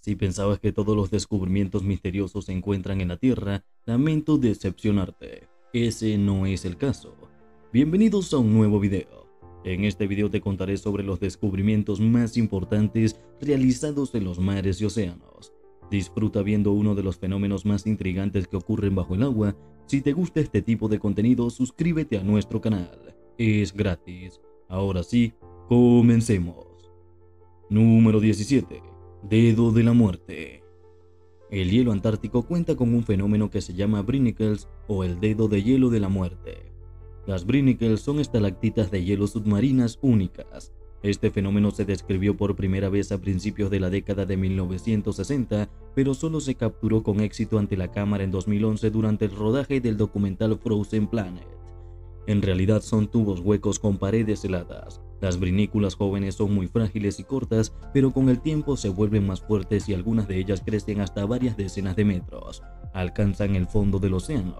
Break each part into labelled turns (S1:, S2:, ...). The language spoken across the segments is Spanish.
S1: Si pensabas que todos los descubrimientos misteriosos se encuentran en la Tierra, lamento decepcionarte. Ese no es el caso. Bienvenidos a un nuevo video. En este video te contaré sobre los descubrimientos más importantes realizados en los mares y océanos. Disfruta viendo uno de los fenómenos más intrigantes que ocurren bajo el agua. Si te gusta este tipo de contenido, suscríbete a nuestro canal. Es gratis. Ahora sí, comencemos. Número 17. Dedo de la muerte. El hielo antártico cuenta con un fenómeno que se llama brinicles o el dedo de hielo de la muerte. Las brinicles son estalactitas de hielo submarinas únicas. Este fenómeno se describió por primera vez a principios de la década de 1960, pero solo se capturó con éxito ante la cámara en 2011 durante el rodaje del documental Frozen Planet. En realidad son tubos huecos con paredes heladas. Las brinículas jóvenes son muy frágiles y cortas, pero con el tiempo se vuelven más fuertes y algunas de ellas crecen hasta varias decenas de metros. Alcanzan el fondo del océano.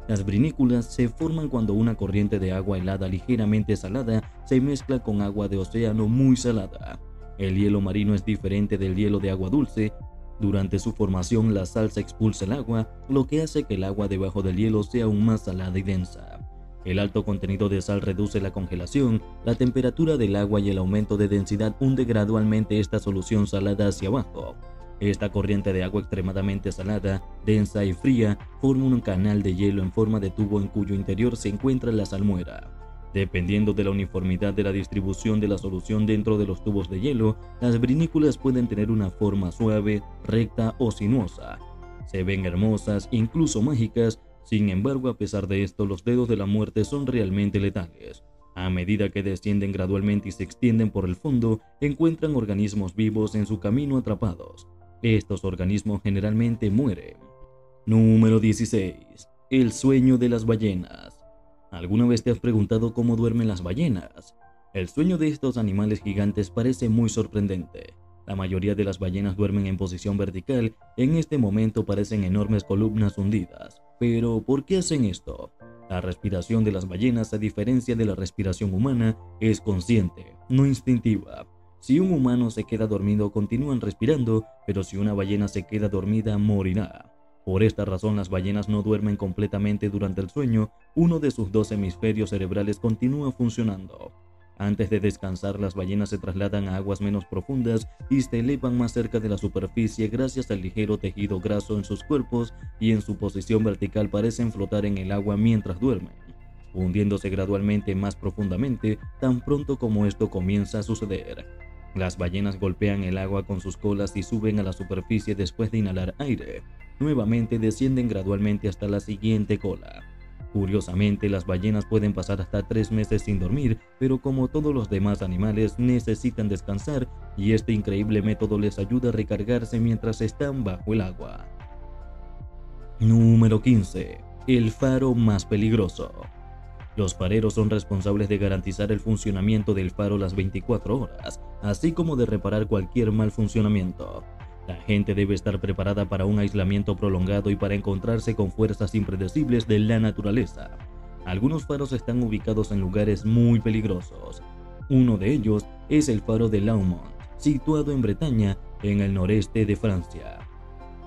S1: Las brinículas se forman cuando una corriente de agua helada ligeramente salada se mezcla con agua de océano muy salada. El hielo marino es diferente del hielo de agua dulce. Durante su formación, la sal se expulsa el agua, lo que hace que el agua debajo del hielo sea aún más salada y densa. El alto contenido de sal reduce la congelación, la temperatura del agua y el aumento de densidad hunde gradualmente esta solución salada hacia abajo. Esta corriente de agua extremadamente salada, densa y fría forma un canal de hielo en forma de tubo en cuyo interior se encuentra la salmuera. Dependiendo de la uniformidad de la distribución de la solución dentro de los tubos de hielo, las brinículas pueden tener una forma suave, recta o sinuosa. Se ven hermosas, incluso mágicas. Sin embargo, a pesar de esto, los dedos de la muerte son realmente letales. A medida que descienden gradualmente y se extienden por el fondo, encuentran organismos vivos en su camino atrapados. Estos organismos generalmente mueren. Número 16. El sueño de las ballenas. ¿Alguna vez te has preguntado cómo duermen las ballenas? El sueño de estos animales gigantes parece muy sorprendente. La mayoría de las ballenas duermen en posición vertical. En este momento parecen enormes columnas hundidas. Pero, ¿por qué hacen esto? La respiración de las ballenas, a diferencia de la respiración humana, es consciente, no instintiva. Si un humano se queda dormido, continúan respirando, pero si una ballena se queda dormida, morirá. Por esta razón, las ballenas no duermen completamente durante el sueño. Uno de sus dos hemisferios cerebrales continúa funcionando. Antes de descansar, las ballenas se trasladan a aguas menos profundas y se elevan más cerca de la superficie gracias al ligero tejido graso en sus cuerpos, y en su posición vertical parecen flotar en el agua mientras duermen, hundiéndose gradualmente más profundamente tan pronto como esto comienza a suceder. Las ballenas golpean el agua con sus colas y suben a la superficie después de inhalar aire. Nuevamente descienden gradualmente hasta la siguiente cola. Curiosamente, las ballenas pueden pasar hasta 3 meses sin dormir, pero como todos los demás animales necesitan descansar, y este increíble método les ayuda a recargarse mientras están bajo el agua. Número 15. El faro más peligroso. Los fareros son responsables de garantizar el funcionamiento del faro las 24 horas, así como de reparar cualquier mal funcionamiento. La gente debe estar preparada para un aislamiento prolongado y para encontrarse con fuerzas impredecibles de la naturaleza. Algunos faros están ubicados en lugares muy peligrosos. Uno de ellos es el faro de Laumont, situado en Bretaña, en el noreste de Francia.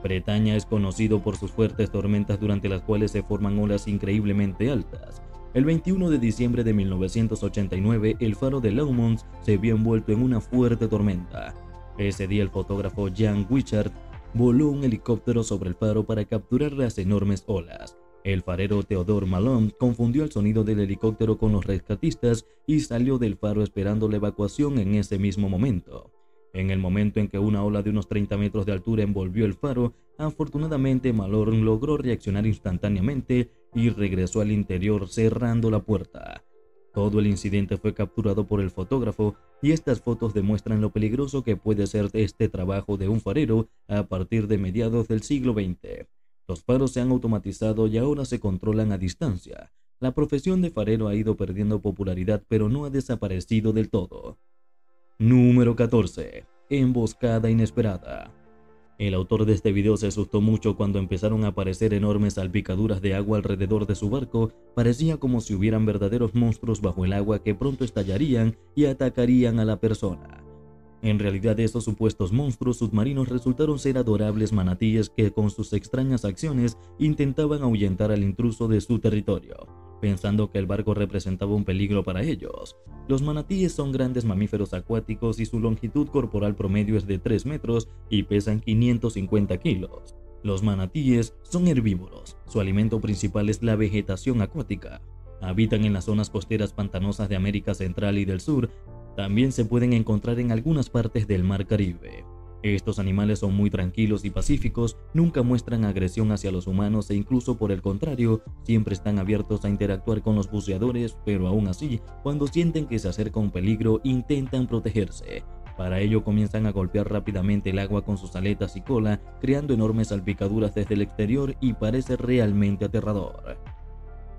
S1: Bretaña es conocido por sus fuertes tormentas durante las cuales se forman olas increíblemente altas. El 21 de diciembre de 1989, el faro de Laumont se vio envuelto en una fuerte tormenta. Ese día el fotógrafo Jean Wichard voló un helicóptero sobre el faro para capturar las enormes olas. El farero Theodore Malone confundió el sonido del helicóptero con los rescatistas y salió del faro esperando la evacuación en ese mismo momento. En el momento en que una ola de unos 30 metros de altura envolvió el faro, afortunadamente Malone logró reaccionar instantáneamente y regresó al interior cerrando la puerta. Todo el incidente fue capturado por el fotógrafo, y estas fotos demuestran lo peligroso que puede ser este trabajo de un farero a partir de mediados del siglo XX. Los faros se han automatizado y ahora se controlan a distancia. La profesión de farero ha ido perdiendo popularidad, pero no ha desaparecido del todo. Número 14. Emboscada inesperada. El autor de este video se asustó mucho cuando empezaron a aparecer enormes salpicaduras de agua alrededor de su barco. Parecía como si hubieran verdaderos monstruos bajo el agua que pronto estallarían y atacarían a la persona. En realidad, estos supuestos monstruos submarinos resultaron ser adorables manatíes que con sus extrañas acciones intentaban ahuyentar al intruso de su territorio, pensando que el barco representaba un peligro para ellos. Los manatíes son grandes mamíferos acuáticos y su longitud corporal promedio es de 3 metros y pesan 550 kilos. Los manatíes son herbívoros, su alimento principal es la vegetación acuática. Habitan en las zonas costeras pantanosas de América Central y del Sur. También se pueden encontrar en algunas partes del Mar Caribe. Estos animales son muy tranquilos y pacíficos, nunca muestran agresión hacia los humanos e incluso por el contrario, siempre están abiertos a interactuar con los buceadores, pero aún así, cuando sienten que se acerca un peligro, intentan protegerse. Para ello comienzan a golpear rápidamente el agua con sus aletas y cola, creando enormes salpicaduras desde el exterior y parece realmente aterrador.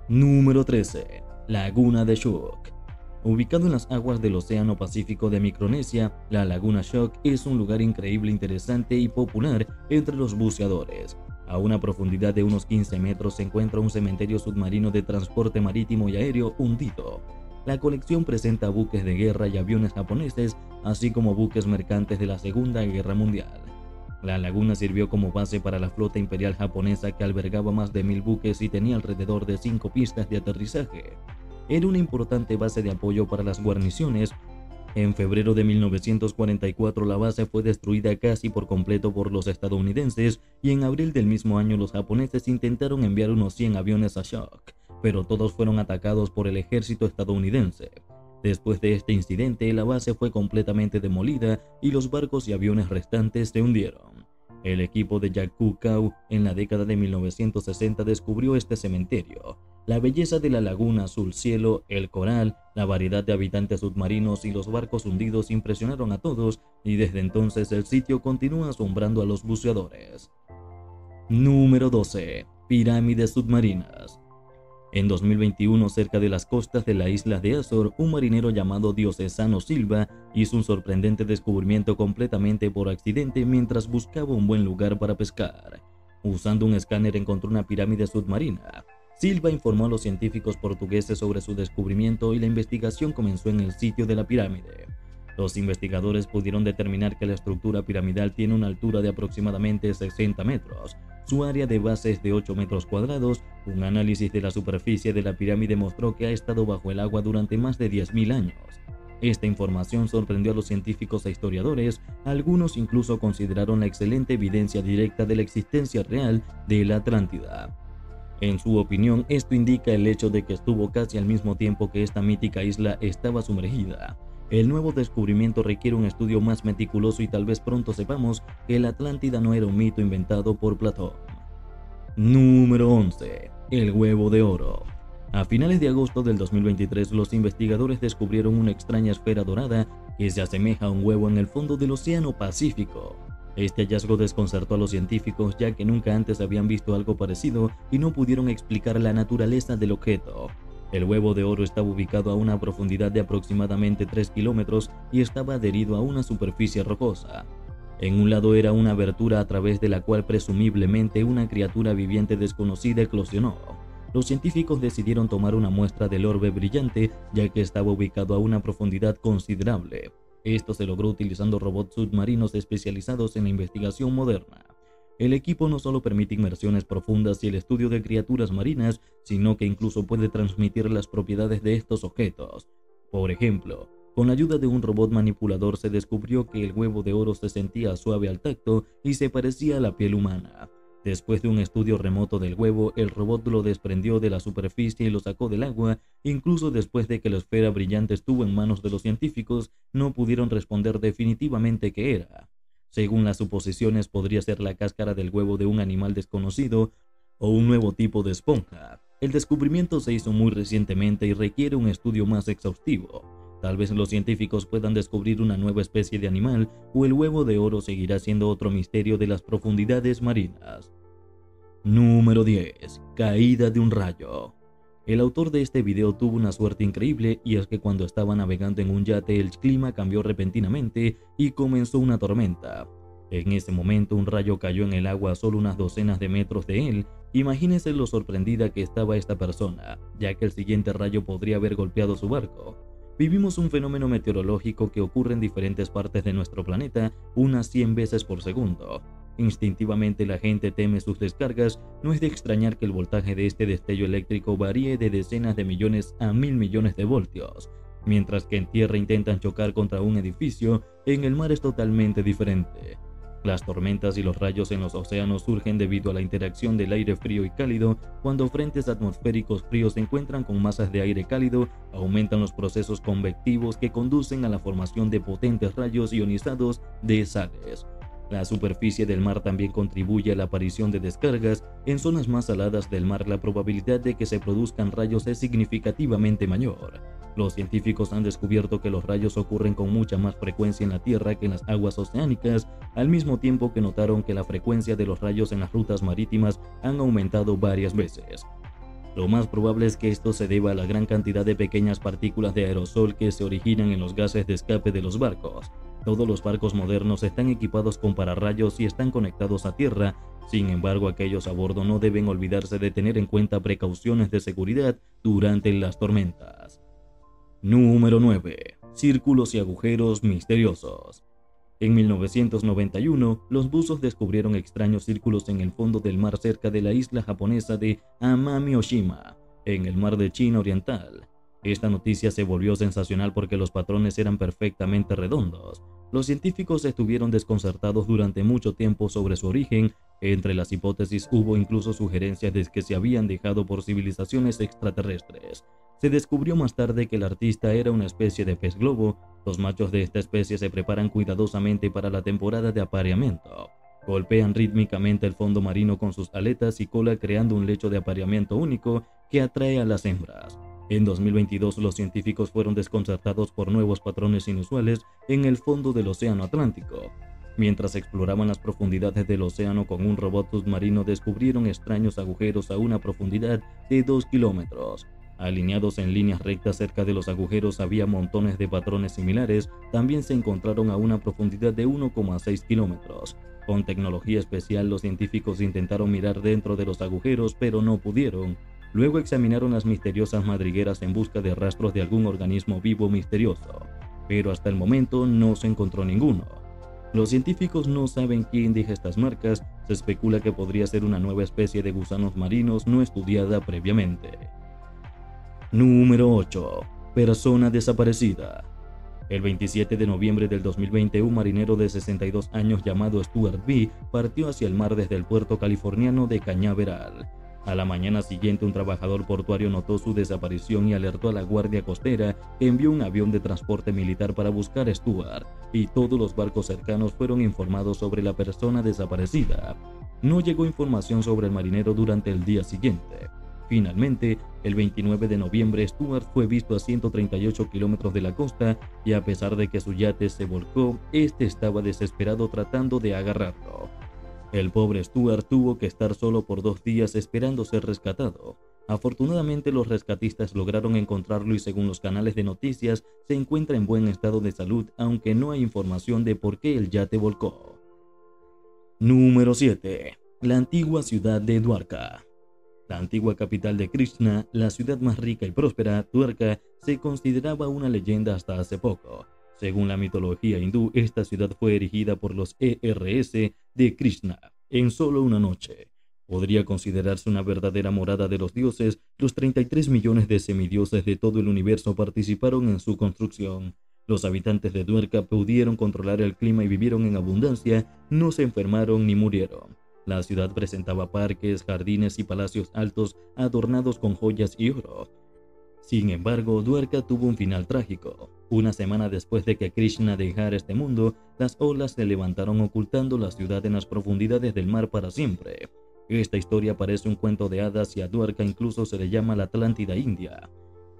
S1: Número 13. Laguna de Shook. Ubicado en las aguas del Océano Pacífico de Micronesia, la Laguna Shook es un lugar increíble, interesante y popular entre los buceadores. A una profundidad de unos 15 metros se encuentra un cementerio submarino de transporte marítimo y aéreo hundido. La colección presenta buques de guerra y aviones japoneses, así como buques mercantes de la Segunda Guerra Mundial. La laguna sirvió como base para la flota imperial japonesa que albergaba más de 1000 buques y tenía alrededor de 5 pistas de aterrizaje. Era una importante base de apoyo para las guarniciones. En febrero de 1944 la base fue destruida casi por completo por los estadounidenses y en abril del mismo año los japoneses intentaron enviar unos 100 aviones a Shock, pero todos fueron atacados por el ejército estadounidense. Después de este incidente, la base fue completamente demolida y los barcos y aviones restantes se hundieron. El equipo de Yakukou en la década de 1960 descubrió este cementerio. La belleza de la laguna azul cielo, el coral, la variedad de habitantes submarinos y los barcos hundidos impresionaron a todos y desde entonces el sitio continúa asombrando a los buceadores. Número 12. Pirámides submarinas. En 2021, cerca de las costas de la isla de Azor, un marinero llamado Diocesano Silva hizo un sorprendente descubrimiento completamente por accidente mientras buscaba un buen lugar para pescar. Usando un escáner encontró una pirámide submarina. Silva informó a los científicos portugueses sobre su descubrimiento y la investigación comenzó en el sitio de la pirámide. Los investigadores pudieron determinar que la estructura piramidal tiene una altura de aproximadamente 60 metros. Su área de base es de 8 metros cuadrados. Un análisis de la superficie de la pirámide mostró que ha estado bajo el agua durante más de 10.000 años. Esta información sorprendió a los científicos e historiadores. Algunos incluso consideraron la excelente evidencia directa de la existencia real de la Atlántida. En su opinión, esto indica el hecho de que estuvo casi al mismo tiempo que esta mítica isla estaba sumergida. El nuevo descubrimiento requiere un estudio más meticuloso y tal vez pronto sepamos que la Atlántida no era un mito inventado por Platón. Número 11. El huevo de oro. A finales de agosto del 2023, los investigadores descubrieron una extraña esfera dorada que se asemeja a un huevo en el fondo del Océano Pacífico. Este hallazgo desconcertó a los científicos ya que nunca antes habían visto algo parecido y no pudieron explicar la naturaleza del objeto. El huevo de oro estaba ubicado a una profundidad de aproximadamente 3 kilómetros y estaba adherido a una superficie rocosa. En un lado era una abertura a través de la cual presumiblemente una criatura viviente desconocida eclosionó. Los científicos decidieron tomar una muestra del orbe brillante ya que estaba ubicado a una profundidad considerable. Esto se logró utilizando robots submarinos especializados en la investigación moderna. El equipo no solo permite inmersiones profundas y el estudio de criaturas marinas, sino que incluso puede transmitir las propiedades de estos objetos. Por ejemplo, con la ayuda de un robot manipulador se descubrió que el huevo de oro se sentía suave al tacto y se parecía a la piel humana. Después de un estudio remoto del huevo, el robot lo desprendió de la superficie y lo sacó del agua. Incluso después de que la esfera brillante estuvo en manos de los científicos, no pudieron responder definitivamente qué era. Según las suposiciones, podría ser la cáscara del huevo de un animal desconocido o un nuevo tipo de esponja. El descubrimiento se hizo muy recientemente y requiere un estudio más exhaustivo. Tal vez los científicos puedan descubrir una nueva especie de animal o el huevo de oro seguirá siendo otro misterio de las profundidades marinas. Número 10. Caída de un rayo. El autor de este video tuvo una suerte increíble y es que cuando estaba navegando en un yate el clima cambió repentinamente y comenzó una tormenta. En ese momento un rayo cayó en el agua a solo unas docenas de metros de él. Imagínense lo sorprendida que estaba esta persona, ya que el siguiente rayo podría haber golpeado su barco. Vivimos un fenómeno meteorológico que ocurre en diferentes partes de nuestro planeta unas 100 veces por segundo. Instintivamente la gente teme sus descargas. No es de extrañar que el voltaje de este destello eléctrico varíe de decenas de millones a 1000 millones de voltios. Mientras que en tierra intentan chocar contra un edificio, en el mar es totalmente diferente. Las tormentas y los rayos en los océanos surgen debido a la interacción del aire frío y cálido. Cuando frentes atmosféricos fríos se encuentran con masas de aire cálido, aumentan los procesos convectivos que conducen a la formación de potentes rayos ionizados de sales. La superficie del mar también contribuye a la aparición de descargas. En zonas más saladas del mar, la probabilidad de que se produzcan rayos es significativamente mayor. Los científicos han descubierto que los rayos ocurren con mucha más frecuencia en la Tierra que en las aguas oceánicas, al mismo tiempo que notaron que la frecuencia de los rayos en las rutas marítimas han aumentado varias veces. Lo más probable es que esto se deba a la gran cantidad de pequeñas partículas de aerosol que se originan en los gases de escape de los barcos. Todos los barcos modernos están equipados con pararrayos y están conectados a tierra. Sin embargo, aquellos a bordo no deben olvidarse de tener en cuenta precauciones de seguridad durante las tormentas. Número 9. Círculos y agujeros misteriosos. En 1991, los buzos descubrieron extraños círculos en el fondo del mar cerca de la isla japonesa de Amami-Oshima, en el mar de China Oriental. Esta noticia se volvió sensacional porque los patrones eran perfectamente redondos. Los científicos estuvieron desconcertados durante mucho tiempo sobre su origen. Entre las hipótesis hubo incluso sugerencias de que se habían dejado por civilizaciones extraterrestres. Se descubrió más tarde que el artista era una especie de pez globo. Los machos de esta especie se preparan cuidadosamente para la temporada de apareamiento. Golpean rítmicamente el fondo marino con sus aletas y cola, creando un lecho de apareamiento único que atrae a las hembras. En 2022, los científicos fueron desconcertados por nuevos patrones inusuales en el fondo del Océano Atlántico. Mientras exploraban las profundidades del océano con un robot submarino, descubrieron extraños agujeros a una profundidad de 2 kilómetros. Alineados en líneas rectas cerca de los agujeros había montones de patrones similares. También se encontraron a una profundidad de 1,6 kilómetros. Con tecnología especial, los científicos intentaron mirar dentro de los agujeros, pero no pudieron. Luego examinaron las misteriosas madrigueras en busca de rastros de algún organismo vivo misterioso, pero hasta el momento no se encontró ninguno. Los científicos no saben quién deja estas marcas. Se especula que podría ser una nueva especie de gusanos marinos no estudiada previamente. Número 8. Persona desaparecida. El 27 de noviembre del 2020, un marinero de 62 años llamado Stuart B. partió hacia el mar desde el puerto californiano de Cañaveral. A la mañana siguiente, un trabajador portuario notó su desaparición y alertó a la Guardia Costera, que envió un avión de transporte militar para buscar a Stuart, y todos los barcos cercanos fueron informados sobre la persona desaparecida. No llegó información sobre el marinero durante el día siguiente. Finalmente, el 29 de noviembre, Stuart fue visto a 138 kilómetros de la costa y a pesar de que su yate se volcó, este estaba desesperado tratando de agarrarlo. El pobre Stuart tuvo que estar solo por 2 días esperando ser rescatado. Afortunadamente, los rescatistas lograron encontrarlo y según los canales de noticias, se encuentra en buen estado de salud, aunque no hay información de por qué el yate volcó. Número 7. La antigua ciudad de Dwarka. La antigua capital de Krishna, la ciudad más rica y próspera, Dwarka, se consideraba una leyenda hasta hace poco. Según la mitología hindú, esta ciudad fue erigida por los ERS de Krishna en solo una noche. Podría considerarse una verdadera morada de los dioses. Los 33 millones de semidioses de todo el universo participaron en su construcción. Los habitantes de Dwarka pudieron controlar el clima y vivieron en abundancia, no se enfermaron ni murieron. La ciudad presentaba parques, jardines y palacios altos adornados con joyas y oro. Sin embargo, Dwarka tuvo un final trágico. Una semana después de que Krishna dejara este mundo, las olas se levantaron ocultando la ciudad en las profundidades del mar para siempre. Esta historia parece un cuento de hadas y a Dwarka incluso se le llama la Atlántida India.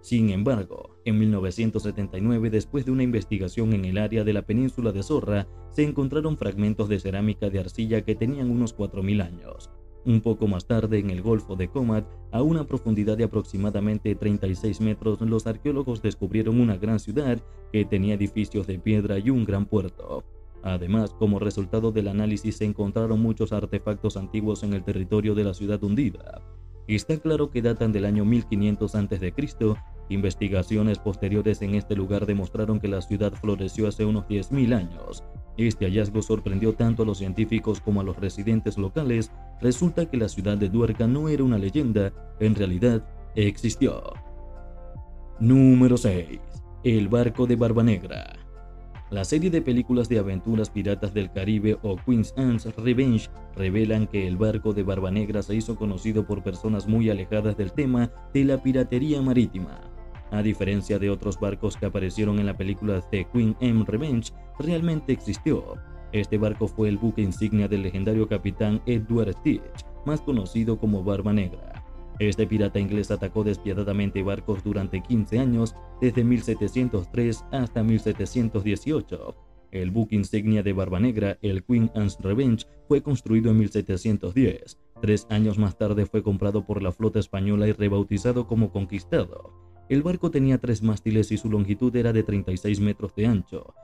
S1: Sin embargo, en 1979, después de una investigación en el área de la península de Zorra, se encontraron fragmentos de cerámica de arcilla que tenían unos 4000 años. Un poco más tarde, en el Golfo de Comat, a una profundidad de aproximadamente 36 metros, los arqueólogos descubrieron una gran ciudad que tenía edificios de piedra y un gran puerto. Además, como resultado del análisis, se encontraron muchos artefactos antiguos en el territorio de la ciudad hundida. Está claro que datan del año 1500 a.C. Investigaciones posteriores en este lugar demostraron que la ciudad floreció hace unos 10.000 años. Este hallazgo sorprendió tanto a los científicos como a los residentes locales. Resulta que la ciudad de Duerca no era una leyenda, en realidad existió. Número 6. El barco de Barbanegra. La serie de películas de aventuras Piratas del Caribe o Queen Anne's Revenge revelan que el barco de Barbanegra se hizo conocido por personas muy alejadas del tema de la piratería marítima. A diferencia de otros barcos que aparecieron en la película The Queen Anne's Revenge, realmente existió. Este barco fue el buque insignia del legendario capitán Edward Teach, más conocido como Barba Negra. Este pirata inglés atacó despiadadamente barcos durante 15 años, desde 1703 hasta 1718. El buque insignia de Barba Negra, el Queen Anne's Revenge, fue construido en 1710. 3 años más tarde fue comprado por la flota española y rebautizado como Conquistado. El barco tenía 3 mástiles y su longitud era de 36 metros de ancho.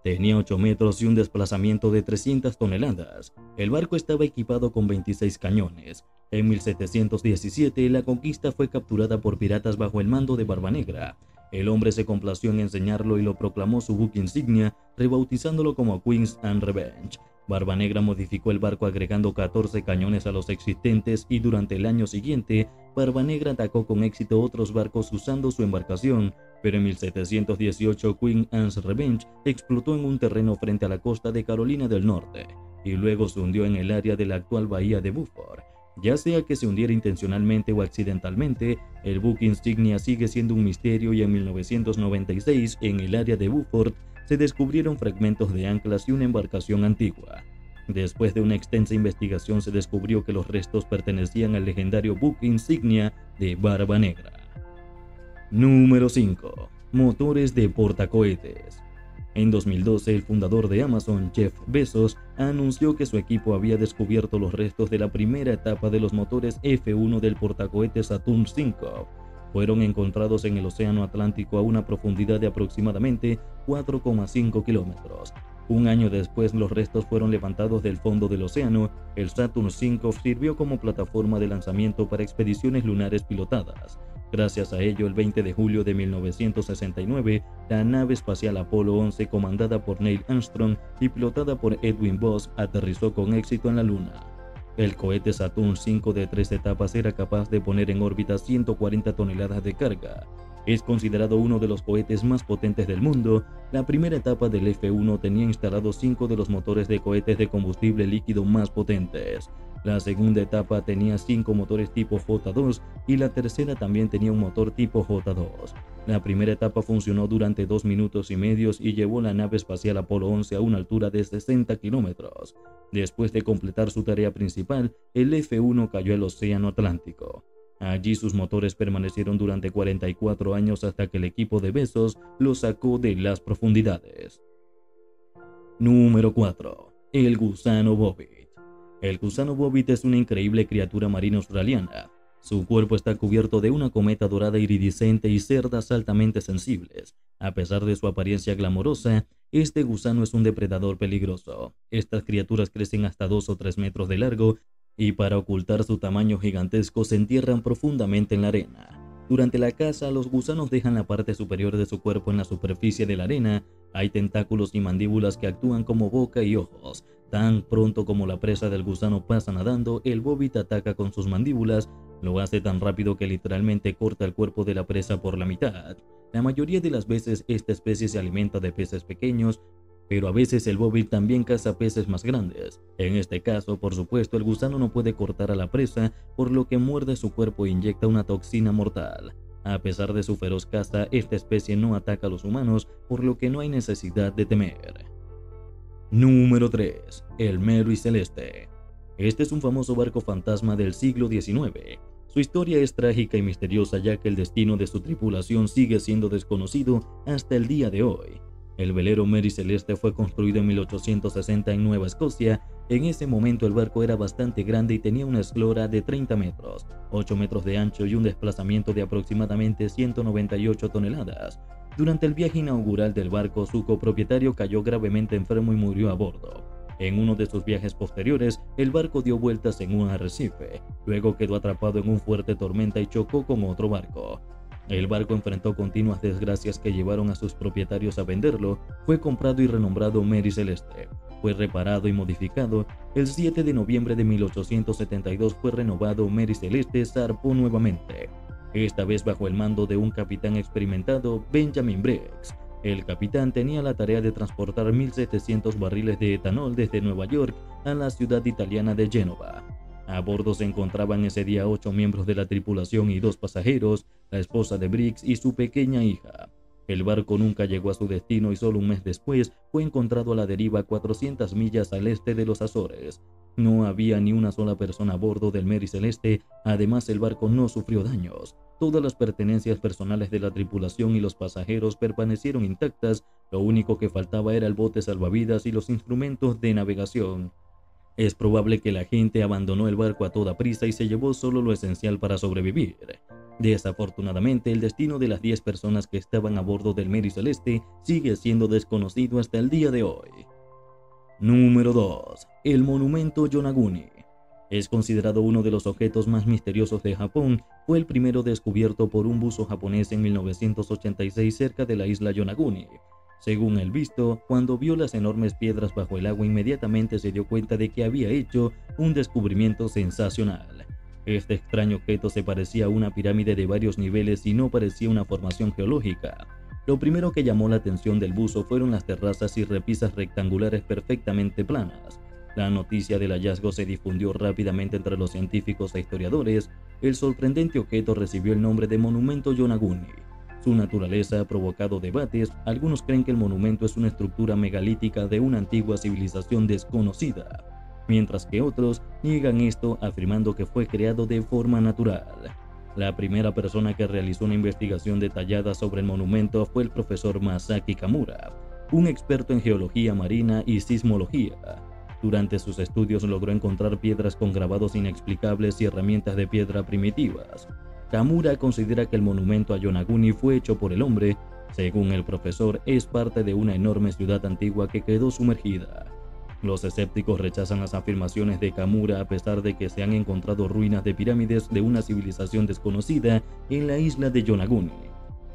S1: Tenía 8 metros y un desplazamiento de 300 toneladas. El barco estaba equipado con 26 cañones. En 1717, la Conquista fue capturada por piratas bajo el mando de Barba Negra. El hombre se complació en enseñarlo y lo proclamó su buque insignia, rebautizándolo como Queen's Anne's Revenge. Barba Negra modificó el barco agregando 14 cañones a los existentes y durante el año siguiente, Barba Negra atacó con éxito otros barcos usando su embarcación, pero en 1718 Queen Anne's Revenge explotó en un terreno frente a la costa de Carolina del Norte y luego se hundió en el área de la actual bahía de Beaufort. Ya sea que se hundiera intencionalmente o accidentalmente, el buque insignia sigue siendo un misterio y en 1996, en el área de Beaufort, se descubrieron fragmentos de anclas y una embarcación antigua. Después de una extensa investigación se descubrió que los restos pertenecían al legendario buque insignia de Barba Negra. Número 5. Motores de portacohetes. En 2012, el fundador de Amazon, Jeff Bezos, anunció que su equipo había descubierto los restos de la primera etapa de los motores F-1 del portacohete Saturn V. Fueron encontrados en el Océano Atlántico a una profundidad de aproximadamente 4,5 kilómetros. Un año después, los restos fueron levantados del fondo del océano. El Saturn V sirvió como plataforma de lanzamiento para expediciones lunares pilotadas. Gracias a ello, el 20 de julio de 1969, la nave espacial Apolo 11, comandada por Neil Armstrong y pilotada por Edwin Buzz, aterrizó con éxito en la Luna. El cohete Saturn V de 3 etapas era capaz de poner en órbita 140 toneladas de carga. Es considerado uno de los cohetes más potentes del mundo. La primera etapa del F-1 tenía instalados 5 de los motores de cohetes de combustible líquido más potentes. La segunda etapa tenía 5 motores tipo J2 y la tercera también tenía un motor tipo J2. La primera etapa funcionó durante 2 minutos y medio y llevó la nave espacial Apolo 11 a una altura de 60 kilómetros. Después de completar su tarea principal, el F-1 cayó al Océano Atlántico. Allí sus motores permanecieron durante 44 años hasta que el equipo de Bezos los sacó de las profundidades. Número 4. El gusano Bobbitt. El gusano Bobbitt es una increíble criatura marina australiana. Su cuerpo está cubierto de una cometa dorada iridiscente y cerdas altamente sensibles. A pesar de su apariencia glamorosa, este gusano es un depredador peligroso. Estas criaturas crecen hasta 2 o 3 metros de largo y para ocultar su tamaño gigantesco se entierran profundamente en la arena. Durante la caza, los gusanos dejan la parte superior de su cuerpo en la superficie de la arena. Hay tentáculos y mandíbulas que actúan como boca y ojos. Tan pronto como la presa del gusano pasa nadando, el Bobbitt ataca con sus mandíbulas. Lo hace tan rápido que literalmente corta el cuerpo de la presa por la mitad. La mayoría de las veces esta especie se alimenta de peces pequeños, pero a veces el Bobbitt también caza peces más grandes. En este caso, por supuesto, el gusano no puede cortar a la presa, por lo que muerde su cuerpo e inyecta una toxina mortal. A pesar de su feroz caza, esta especie no ataca a los humanos, por lo que no hay necesidad de temer. Número 3. El Mary Celeste. Este es un famoso barco fantasma del siglo XIX. Su historia es trágica y misteriosa, ya que el destino de su tripulación sigue siendo desconocido hasta el día de hoy. El velero Mary Celeste fue construido en 1860 en Nueva Escocia. En ese momento el barco era bastante grande y tenía una eslora de 30 metros, 8 metros de ancho y un desplazamiento de aproximadamente 198 toneladas. Durante el viaje inaugural del barco, su copropietario cayó gravemente enfermo y murió a bordo. En uno de sus viajes posteriores, el barco dio vueltas en un arrecife, luego quedó atrapado en una fuerte tormenta y chocó con otro barco. El barco enfrentó continuas desgracias que llevaron a sus propietarios a venderlo. Fue comprado y renombrado Mary Celeste. Fue reparado y modificado. El 7 de noviembre de 1872 fue renovado. Mary Celeste zarpó nuevamente, esta vez bajo el mando de un capitán experimentado, Benjamin Briggs. El capitán tenía la tarea de transportar 1.700 barriles de etanol desde Nueva York a la ciudad italiana de Génova. A bordo se encontraban ese día 8 miembros de la tripulación y 2 pasajeros, la esposa de Briggs y su pequeña hija. El barco nunca llegó a su destino y solo un mes después fue encontrado a la deriva 400 millas al este de los Azores. No había ni una sola persona a bordo del Mary Celeste. Además, el barco no sufrió daños. Todas las pertenencias personales de la tripulación y los pasajeros permanecieron intactas. Lo único que faltaba era el bote salvavidas y los instrumentos de navegación. Es probable que la gente abandonó el barco a toda prisa y se llevó solo lo esencial para sobrevivir. Desafortunadamente, el destino de las 10 personas que estaban a bordo del Mary Celeste sigue siendo desconocido hasta el día de hoy. Número 2. El monumento Yonaguni. Es considerado uno de los objetos más misteriosos de Japón. Fue el primero descubierto por un buzo japonés en 1986 cerca de la isla Yonaguni. Según el visto, cuando vio las enormes piedras bajo el agua, inmediatamente se dio cuenta de que había hecho un descubrimiento sensacional. Este extraño objeto se parecía a una pirámide de varios niveles y no parecía una formación geológica. Lo primero que llamó la atención del buzo fueron las terrazas y repisas rectangulares perfectamente planas. La noticia del hallazgo se difundió rápidamente entre los científicos e historiadores. El sorprendente objeto recibió el nombre de Monumento Yonaguni. Su naturaleza ha provocado debates. Algunos creen que el monumento es una estructura megalítica de una antigua civilización desconocida, mientras que otros niegan esto, afirmando que fue creado de forma natural. La primera persona que realizó una investigación detallada sobre el monumento fue el profesor Masaki Kamura, un experto en geología marina y sismología. Durante sus estudios logró encontrar piedras con grabados inexplicables y herramientas de piedra primitivas. Kamura considera que el monumento a Yonaguni fue hecho por el hombre. Según el profesor, es parte de una enorme ciudad antigua que quedó sumergida. Los escépticos rechazan las afirmaciones de Kamura a pesar de que se han encontrado ruinas de pirámides de una civilización desconocida en la isla de Yonaguni.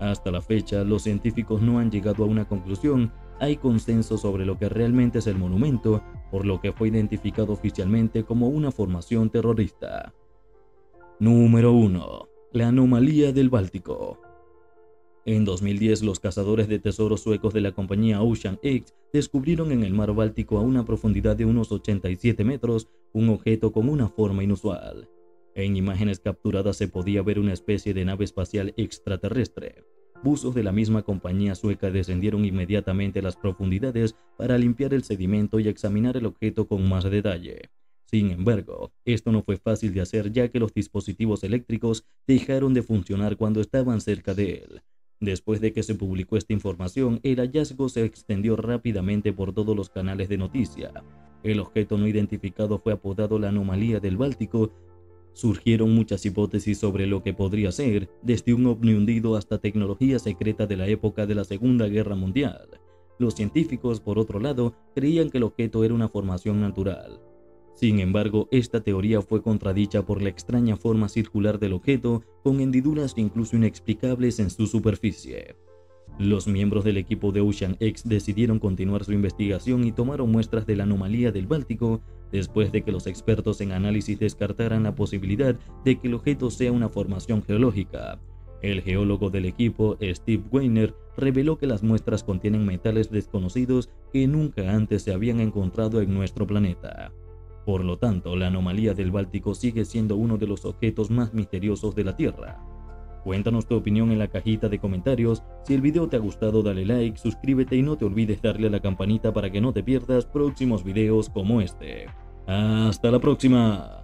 S1: Hasta la fecha, los científicos no han llegado a una conclusión. Hay consenso sobre lo que realmente es el monumento, por lo que fue identificado oficialmente como una formación terrorista. Número 1. La anomalía del Báltico. En 2010, los cazadores de tesoros suecos de la compañía Ocean X descubrieron en el mar Báltico a una profundidad de unos 87 metros un objeto con una forma inusual. En imágenes capturadas se podía ver una especie de nave espacial extraterrestre. Buzos de la misma compañía sueca descendieron inmediatamente a las profundidades para limpiar el sedimento y examinar el objeto con más detalle. Sin embargo, esto no fue fácil de hacer, ya que los dispositivos eléctricos dejaron de funcionar cuando estaban cerca de él. Después de que se publicó esta información, el hallazgo se extendió rápidamente por todos los canales de noticia. El objeto no identificado fue apodado la anomalía del Báltico. Surgieron muchas hipótesis sobre lo que podría ser, desde un ovni hundido hasta tecnología secreta de la época de la Segunda Guerra Mundial. Los científicos, por otro lado, creían que el objeto era una formación natural. Sin embargo, esta teoría fue contradicha por la extraña forma circular del objeto, con hendiduras incluso inexplicables en su superficie. Los miembros del equipo de Ocean X decidieron continuar su investigación y tomaron muestras de la anomalía del Báltico, después de que los expertos en análisis descartaran la posibilidad de que el objeto sea una formación geológica. El geólogo del equipo, Steve Weiner, reveló que las muestras contienen metales desconocidos que nunca antes se habían encontrado en nuestro planeta. Por lo tanto, la anomalía del Báltico sigue siendo uno de los objetos más misteriosos de la Tierra. Cuéntanos tu opinión en la cajita de comentarios. Si el video te ha gustado, dale like, suscríbete y no te olvides darle a la campanita para que no te pierdas próximos videos como este. ¡Hasta la próxima!